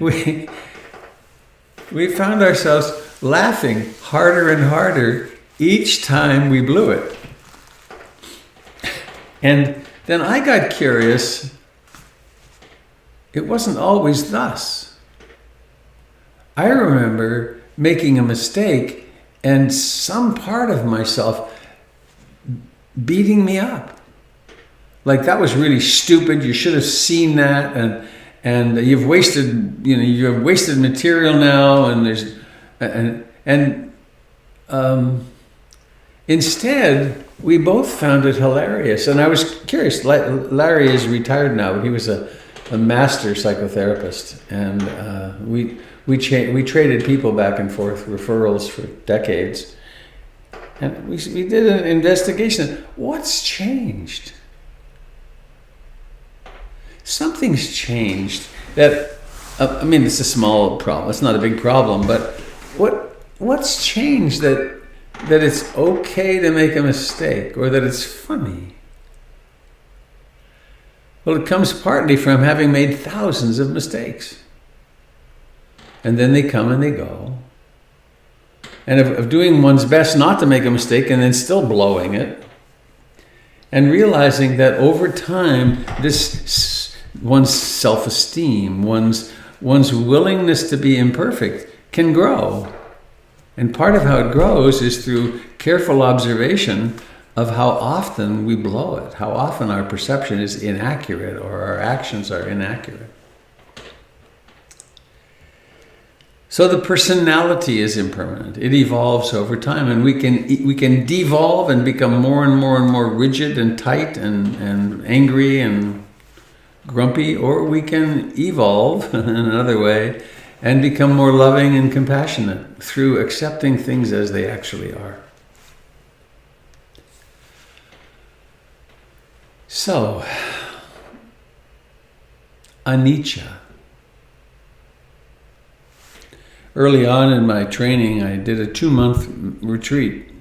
we we found ourselves laughing harder and harder each time we blew it. And then I got curious. It wasn't always thus. I remember making a mistake and some part of myself beating me up. Like, that was really stupid. You should have seen that, and you've wasted, you have wasted material now, and there's instead we both found it hilarious. And I was curious. Larry is retired now, but he was a master psychotherapist, and we traded people back and forth, referrals for decades, and we did an investigation. What's changed? Something's changed. That it's a small problem. It's not a big problem, but what's changed that it's okay to make a mistake, or that it's funny? Well, it comes partly from having made thousands of mistakes. And then they come and they go. And of doing one's best not to make a mistake and then still blowing it. And realizing that over time, one's self-esteem, one's willingness to be imperfect can grow. And part of how it grows is through careful observation of how often we blow it, how often our perception is inaccurate or our actions are inaccurate. So the personality is impermanent. It evolves over time, and we can devolve and become more and more and more rigid and tight and angry and grumpy, or we can evolve in another way and become more loving and compassionate through accepting things as they actually are. So, anicca. Early on in my training, I did a 2-month retreat,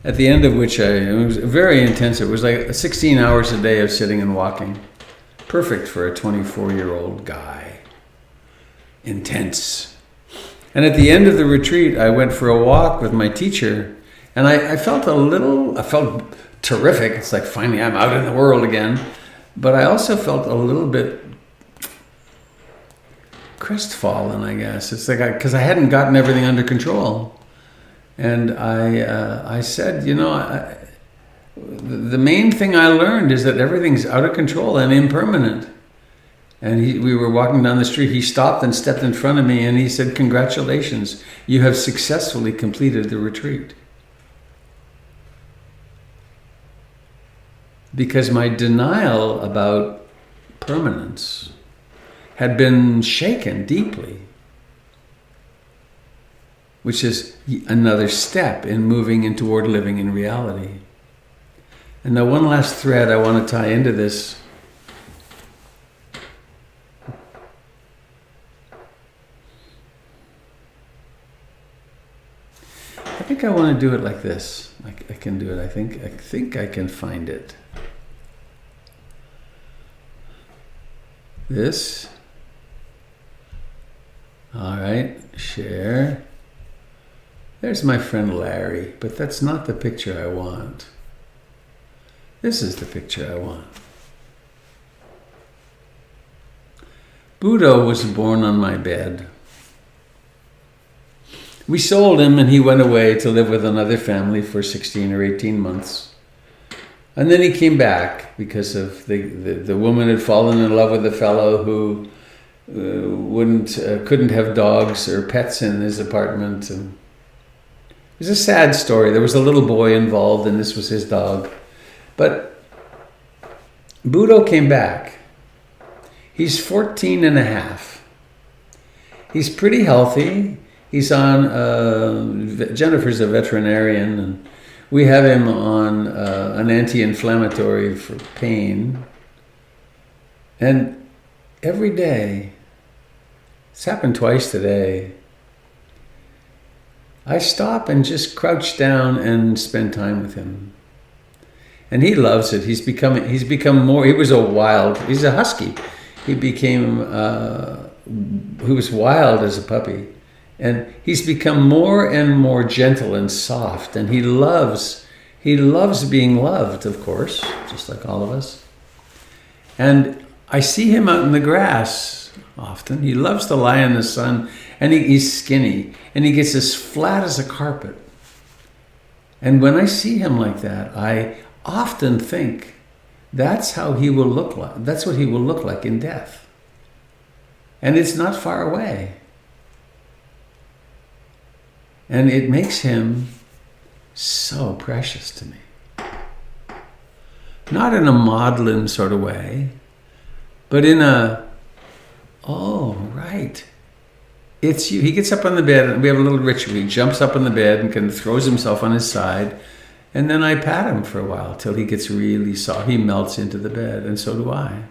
at the end of which it was very intensive. It was like 16 hours a day of sitting and walking. Perfect for a 24-year-old guy. Intense. And at the end of the retreat, I went for a walk with my teacher, and I felt terrific. It's like, finally I'm out in the world again. But I also felt a little bit crestfallen, I guess. It's like, because I hadn't gotten everything under control. And I said, the main thing I learned is that everything's out of control and impermanent. And we were walking down the street. He stopped and stepped in front of me, and he said, "Congratulations, you have successfully completed the retreat." Because my denial about permanence had been shaken deeply, which is another step in moving in toward living in reality. And now one last thread I want to tie into this. I think I want to do it like this. I can do it. I think I can find it. This. All right, share. There's my friend Larry, but that's not the picture I want. This is the picture I want. Buddha was born on my bed. We sold him, and he went away to live with another family for 16 or 18 months. And then he came back because of the woman had fallen in love with a fellow who couldn't have dogs or pets in his apartment. And it was a sad story. There was a little boy involved, and this was his dog. But Buddha came back. He's 14 and a half. He's pretty healthy. He's on, Jennifer's a veterinarian, and we have him on an anti-inflammatory for pain. And every day, it's happened twice today, I stop and just crouch down and spend time with him. And he loves it. He's become more, he's a husky. He became was wild as a puppy. And he's become more and more gentle and soft, and he loves being loved, of course, just like all of us. And I see him out in the grass often. He loves to lie in the sun, and he's skinny, and he gets as flat as a carpet. And when I see him like that, I often think that's how he will look like. That's what he will look like in death. And it's not far away. And it makes him so precious to me. Not in a maudlin sort of way, but in a, oh, right. It's you. He gets up on the bed, and we have a little ritual. He jumps up on the bed and kind of throws himself on his side, and then I pat him for a while till he gets really soft. He melts into the bed, and so do I.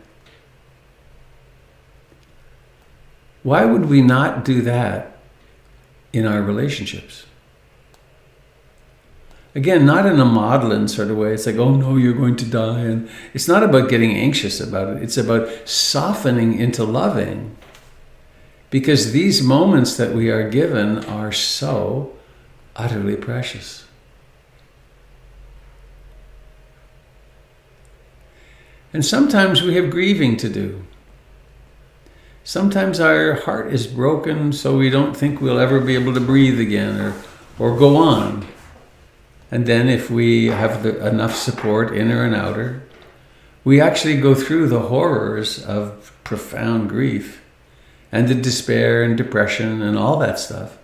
Why would we not do that in our relationships? Again, not in a maudlin sort of way. It's like, oh no, you're going to die. And it's not about getting anxious about it. It's about softening into loving. Because these moments that we are given are so utterly precious. And sometimes we have grieving to do. Sometimes our heart is broken, so we don't think we'll ever be able to breathe again or go on. And then if we have enough support, inner and outer, we actually go through the horrors of profound grief and the despair and depression and all that stuff,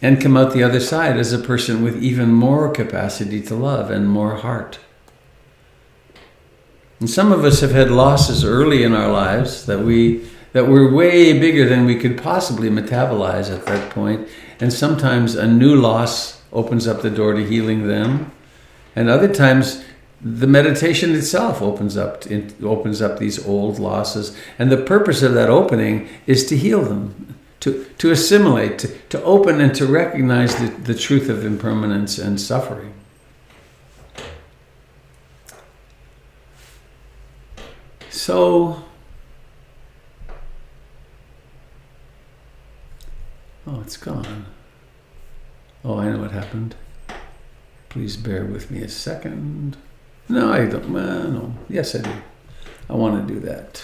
and come out the other side as a person with even more capacity to love and more heart. And some of us have had losses early in our lives that were way bigger than we could possibly metabolize at that point. And sometimes a new loss opens up the door to healing them. And other times the meditation itself opens up these old losses. And the purpose of that opening is to heal them, to assimilate, to open and to recognize the truth of impermanence and suffering. So, oh, it's gone. Oh, I know what happened. Please bear with me a second. No, I don't. No. Yes, I do. I want to do that.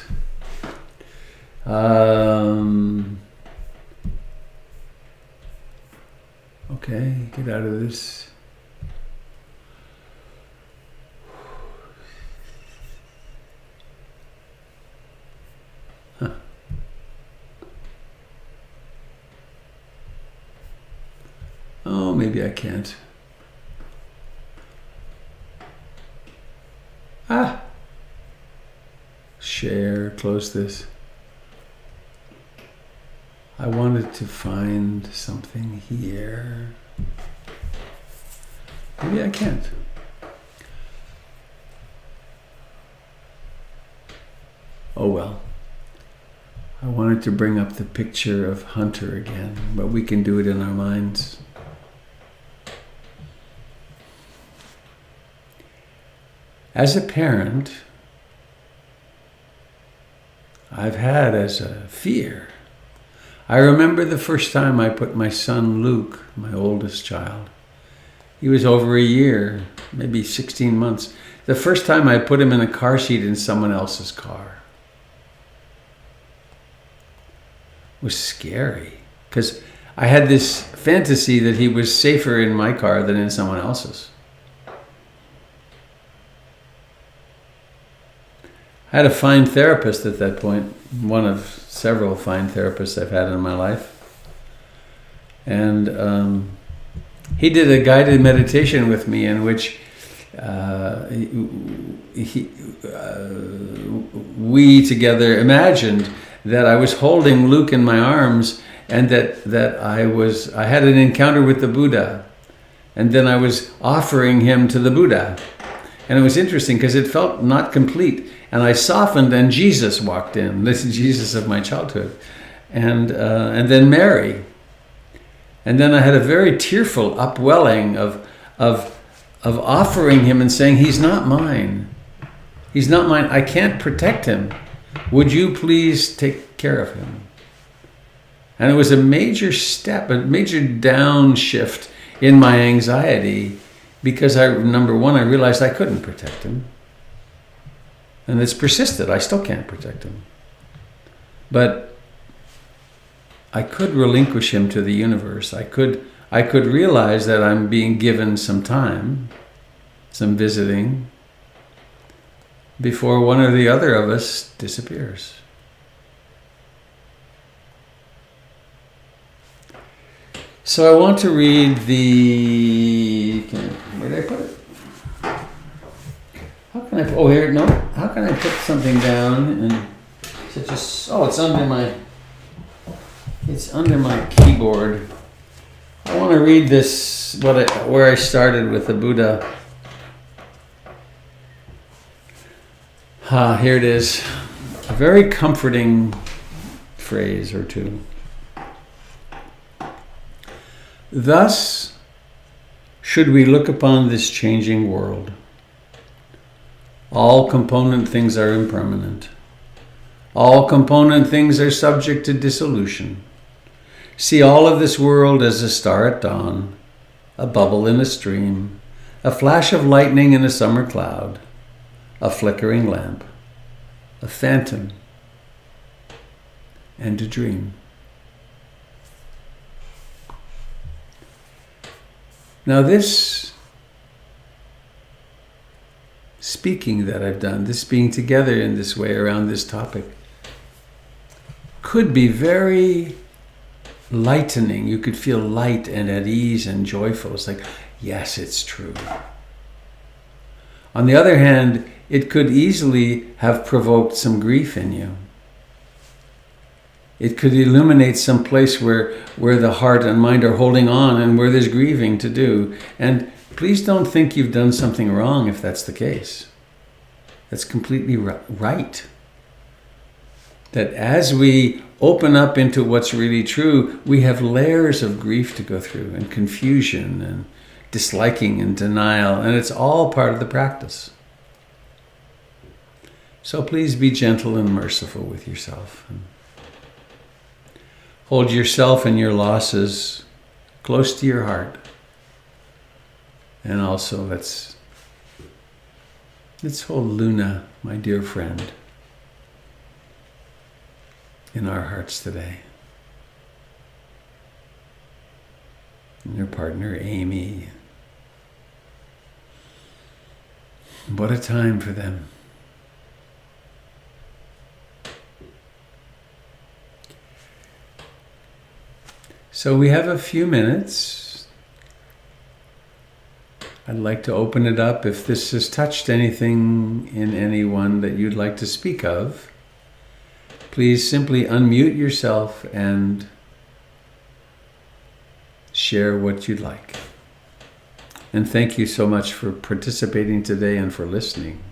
Okay, get out of this. Huh. Oh, maybe I can't. Share, close this. I wanted to find something here. Maybe I can't. Oh well. I wanted to bring up the picture of Hunter again, but we can do it in our minds. As a parent, I've had as a fear. I remember the first time I put my son Luke, my oldest child. He was over a year, maybe 16 months. The first time I put him in a car seat in someone else's car. It was scary because I had this fantasy that he was safer in my car than in someone else's. I had a fine therapist at that point, one of several fine therapists I've had in my life. And he did a guided meditation with me in which we together imagined that I was holding Luke in my arms and that I had an encounter with the Buddha. And then I was offering him to the Buddha. And it was interesting because it felt not complete. And I softened, and Jesus walked in. This is Jesus of my childhood, and then Mary, and then I had a very tearful upwelling of offering him and saying, "He's not mine. He's not mine. I can't protect him. Would you please care of him. And it was a major step, a major downshift in my anxiety, because number one, I realized I couldn't protect him. And it's persisted. I still can't protect him. But I could relinquish him to the universe. I could realize that I'm being given some time, some visiting, before one or the other of us disappears. So I want to read where did I put it? How can I, here, no. How can I put something down and it's under my keyboard. I want to read this, where I started with the Buddha. Here it is. A very comforting phrase or two. Thus should we look upon this changing world. All component things are impermanent. All component things are subject to dissolution. See all of this world as a star at dawn, a bubble in a stream, a flash of lightning in a summer cloud, a flickering lamp, a phantom, and a dream. Now this speaking that I've done, this being together in this way around this topic, could be very lightening. You could feel light and at ease and joyful. It's like, yes, it's true. On the other hand, it could easily have provoked some grief in you. It could illuminate some place where the heart and mind are holding on and where there's grieving to do. And please don't think you've done something wrong if that's the case. That's completely right. That as we open up into what's really true, we have layers of grief to go through, and confusion and disliking and denial, and it's all part of the practice. So please be gentle and merciful with yourself. And hold yourself and your losses close to your heart. And also let's hold Luna, my dear friend, in our hearts today. And your partner, Amy. What a time for them. So we have a few minutes. I'd like to open it up. If this has touched anything in anyone that you'd like to speak of, please simply unmute yourself and share what you'd like. And thank you so much for participating today and for listening.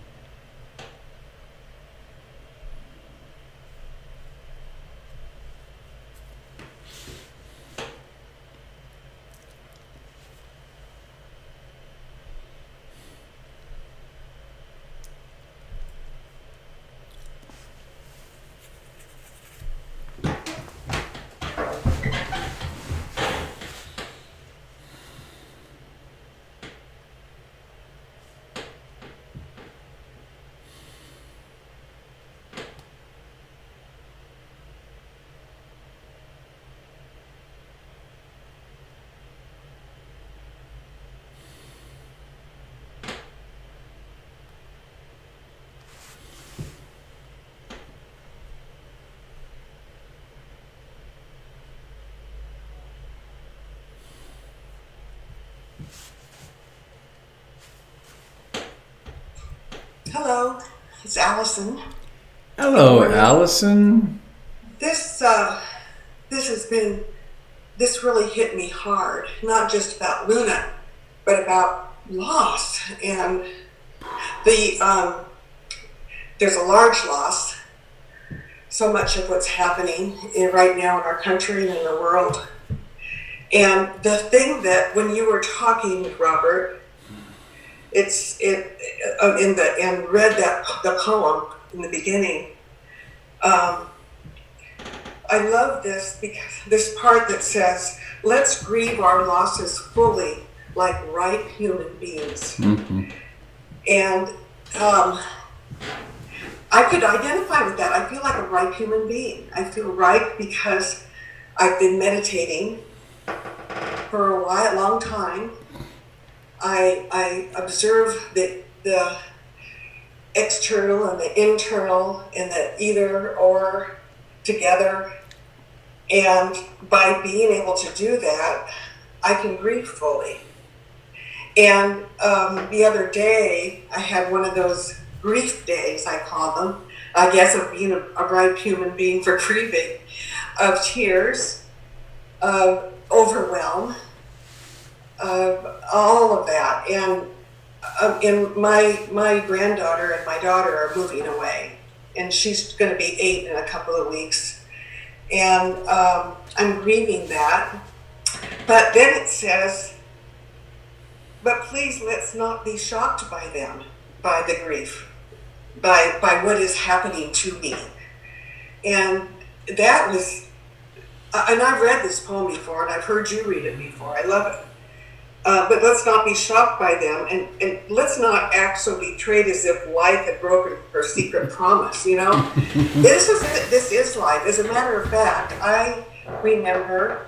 Hello, it's Allison. Hello, Allison. This really hit me hard, not just about Luna, but about loss. And there's a large loss. So much of what's happening right now in our country and in the world. And the thing that when you were talking, Robert, read the poem in the beginning. I love this because this part that says, let's grieve our losses fully like ripe human beings. Mm-hmm. And I could identify with that. I feel like a ripe human being. I feel ripe because I've been meditating for a long time. I observe the external and the internal and the either or together. And by being able to do that, I can grieve fully. And the other day, I had one of those grief days, I call them, I guess, of being a ripe human being for grieving, of tears, of overwhelm, of all of that. And my granddaughter and my daughter are moving away, and she's going to be 8 in a couple of weeks. And I'm grieving that. But then it says, but please let's not be shocked by them, by the grief, by what is happening to me. And that was, and I've read this poem before, and I've heard you read it before. I love it. But let's not be shocked by them, and let's not act so betrayed as if life had broken her secret promise, you know? This is life. As a matter of fact, I remember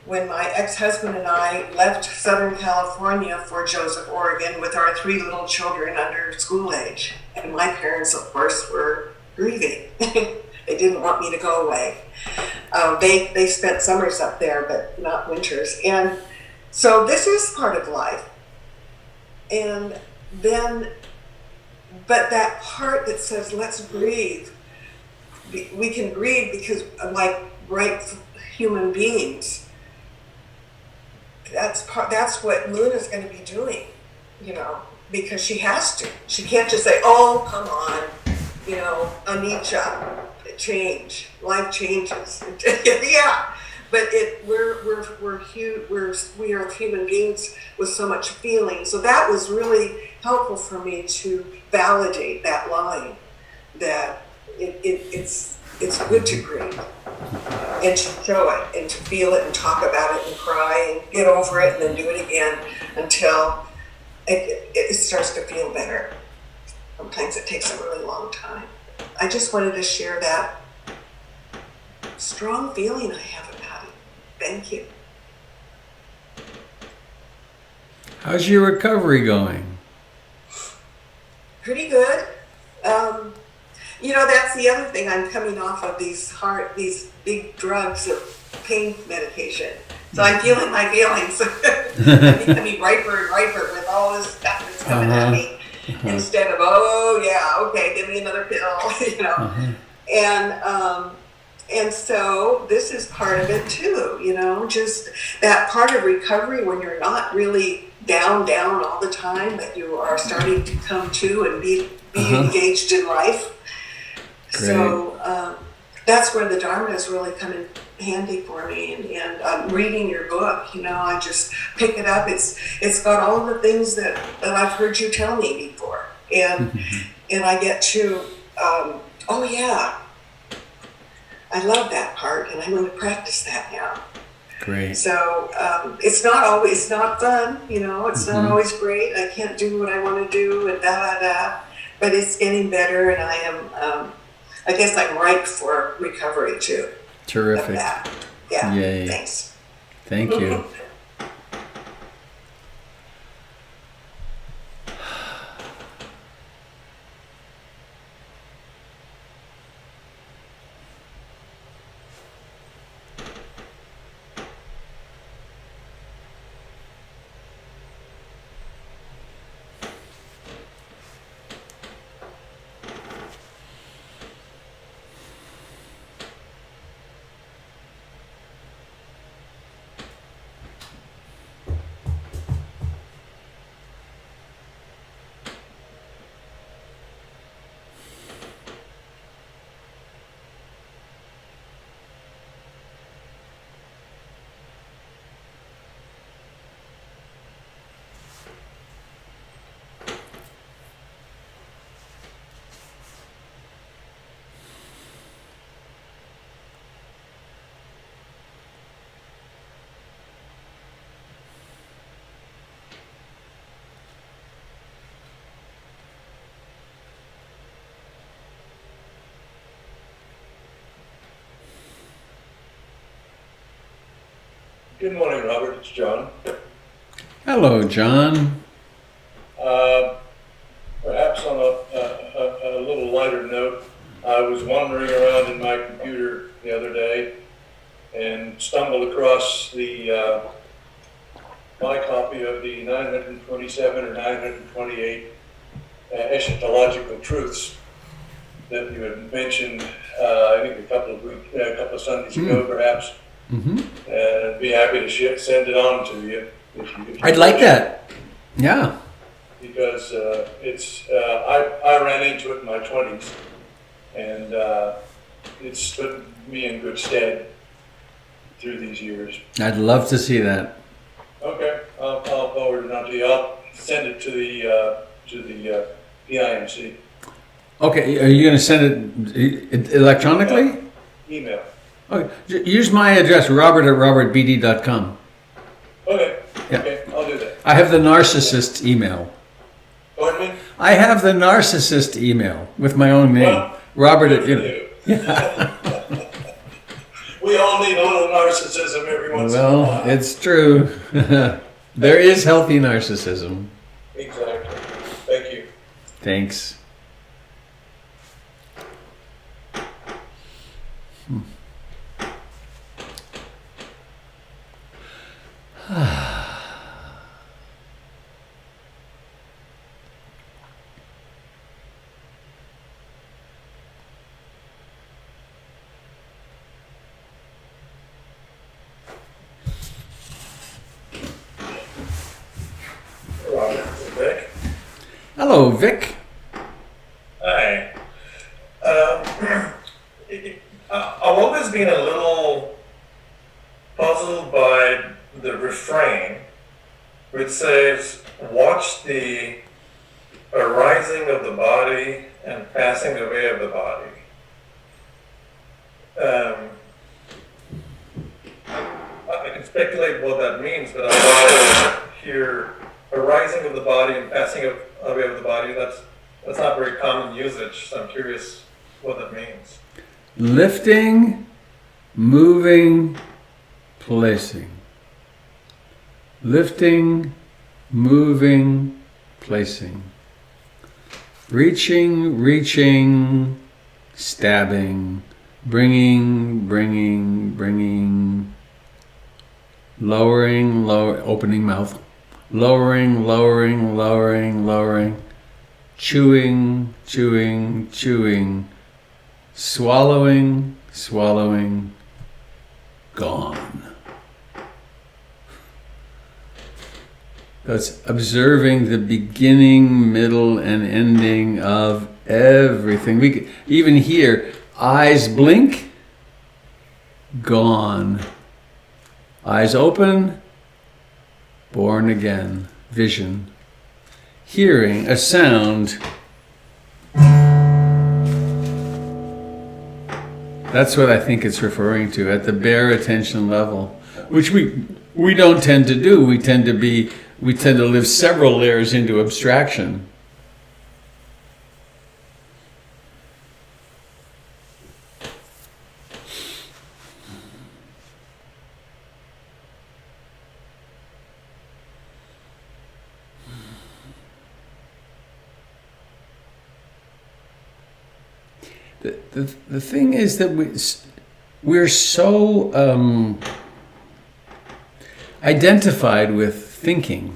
when my ex-husband and I left Southern California for Joseph, Oregon, with our 3 little children under school age. And my parents, of course, were grieving. They didn't want me to go away. They spent summers up there, but not winters. And so this is part of life. And then, but that part that says, let's grieve, we can grieve because, like right human beings, that's what Luna's going to be doing, you know, because she has to. She can't just say, "Oh, come on, you know, Anicca, change, life changes." Yeah, but we are human beings with so much feeling. So that was really helpful for me to validate that line, that it's good to grieve. And to show it, and to feel it, and talk about it, and cry, and get over it, and then do it again until it starts to feel better. Sometimes it takes a really long time. I just wanted to share that strong feeling I have about it. Thank you. How's your recovery going? Pretty good. You know, that's the other thing. I'm coming off of these big drugs of pain medication. So I'm feeling my feelings. I'm becoming riper and riper with all this stuff that's coming at me. Instead of, oh yeah, okay, give me another pill, you know. And so this is part of it too, you know, just that part of recovery when you're not really down all the time, that you are starting to come to and be engaged in life. Great. So that's where the Dharma has really come in handy for me. And reading your book, you know, I just pick it up. It's got all of the things that I've heard you tell me before. And I get to, oh yeah, I love that part, and I'm going to practice that now. Great. So it's not fun, you know, it's not always great. I can't do what I want to do and but it's getting better, and I am, I guess I'm ripe for recovery too. Terrific. Yeah. Yay. Thanks. Thank you. Good morning, Robert. It's John. Hello, John. Perhaps on a little lighter note, I was wandering around in my computer the other day and stumbled across my copy of the 927 or 928 eschatological truths that you had mentioned, I think a couple of Sundays ago, perhaps. Mm-hmm. And I'd be happy to send it on to you. If you I'd like that. Yeah. Because I ran into it in my 20s, and it stood me in good stead through these years. I'd love to see that. Okay, I'll forward it on to you. I'll send it to the PIMC. Okay, are you going to send it electronically? Email. Okay, use my address, robert@robertbeatty.com. Okay. Yeah. Okay, I'll do that. I have the narcissist email. Pardon me? I have the narcissist email with my own name. Well, Robert at We all need a little narcissism every once in a Well, while. it's true. There is healthy narcissism. Exactly. Thank you. Thanks. Robert, Vic. Hello, Vic. Hi. I've always been a little puzzled by the refrain, which says, "Watch the arising of the body and passing away of the body." I can speculate what that means, but I also hear arising of the body and passing away of the body. That's not very common usage, so I'm curious what that means. Lifting, moving, placing. Lifting, moving, placing. Reaching, stabbing, bringing. Lowering, opening mouth. Lowering. Chewing. Swallowing. Gone. That's observing the beginning, middle, and ending of everything. We could even hear eyes blink, gone. Eyes open, born again, vision. Hearing a sound. That's what I think it's referring to at the bare attention level, which we don't tend to do. We tend to live several layers into abstraction. The thing is that we're so identified with thinking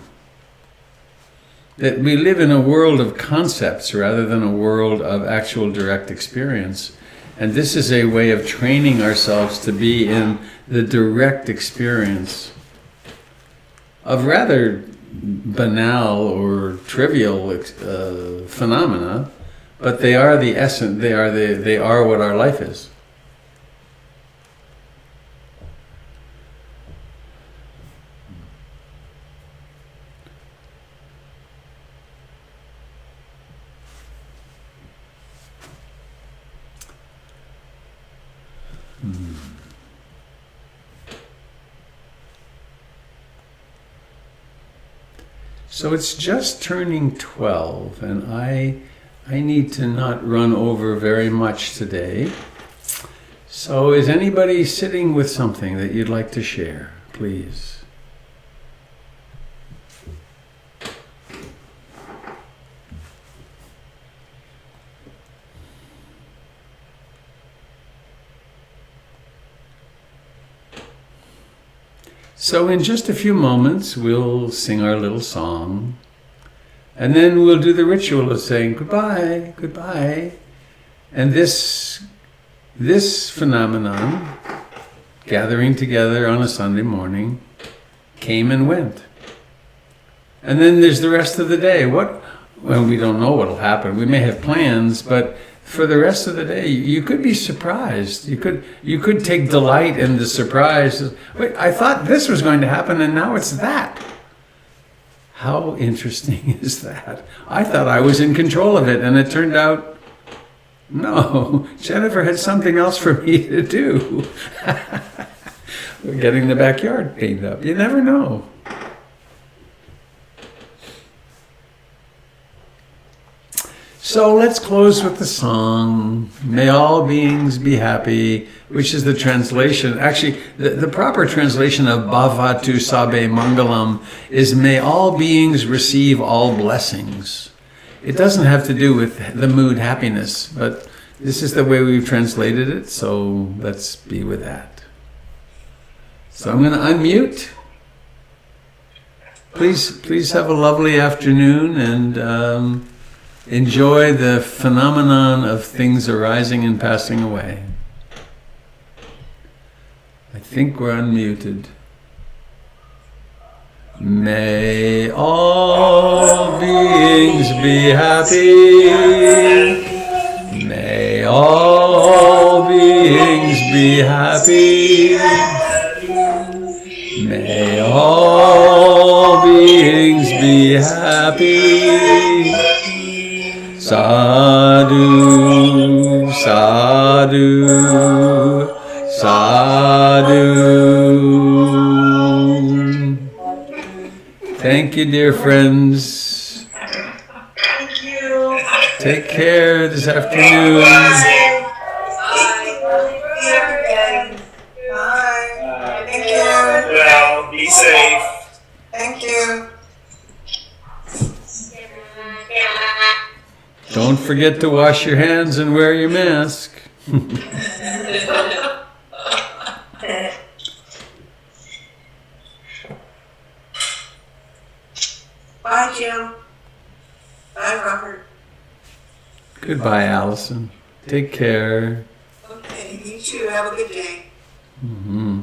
that we live in a world of concepts rather than a world of actual direct experience. And this is a way of training ourselves to be in the direct experience of rather banal or trivial phenomena. But they are the essence. They are what our life is. So it's just turning 12, and I need to not run over very much today. So is anybody sitting with something that you'd like to share? please. So in just a few moments, we'll sing our little song, and then we'll do the ritual of saying goodbye, goodbye. And this phenomenon, gathering together on a Sunday morning, came and went. And then there's the rest of the day. Well, we don't know what'll happen. We may have plans, but for the rest of the day, you could be surprised. You could take delight in the surprise. Wait, I thought this was going to happen, and now it's that. How interesting is that? I thought I was in control of it, and it turned out, no, Jennifer had something else for me to do. We're getting the backyard cleaned up. You never know. So let's close with the song, May All Beings Be Happy, which is the translation. Actually, the proper translation of Bhavatu Sabe Mangalam is May all beings receive all blessings. It doesn't have to do with the mood happiness, but this is the way we've translated it, so let's be with that. So I'm going to unmute. Please have a lovely afternoon and enjoy the phenomenon of things arising and passing away. I think we're unmuted. May all beings be happy. May all beings be happy. May all beings be happy. Sadhu, sadhu, sadhu. Thank you, dear friends. Thank you. Take care this afternoon. Bye. Thank you. Well, be safe. Thank you. Don't forget to wash your hands and wear your mask. Bye, Jim. Bye, Robert. Goodbye, Allison. Take care. Okay, you too. Have a good day. Mm-hmm.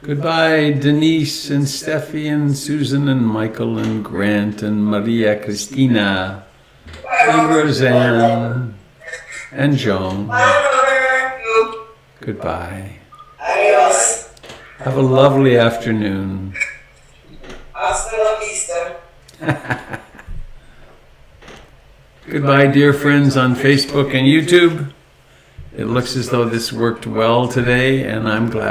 Goodbye, Denise and Steffi and Susan and Michael and Grant and Maria Cristina and Roseanne and Joan. Bye, Robert. Goodbye. Adios. Have a lovely afternoon. Hasta la vista. Goodbye, dear friends on Facebook and YouTube. It looks as though this worked well today, and I'm glad.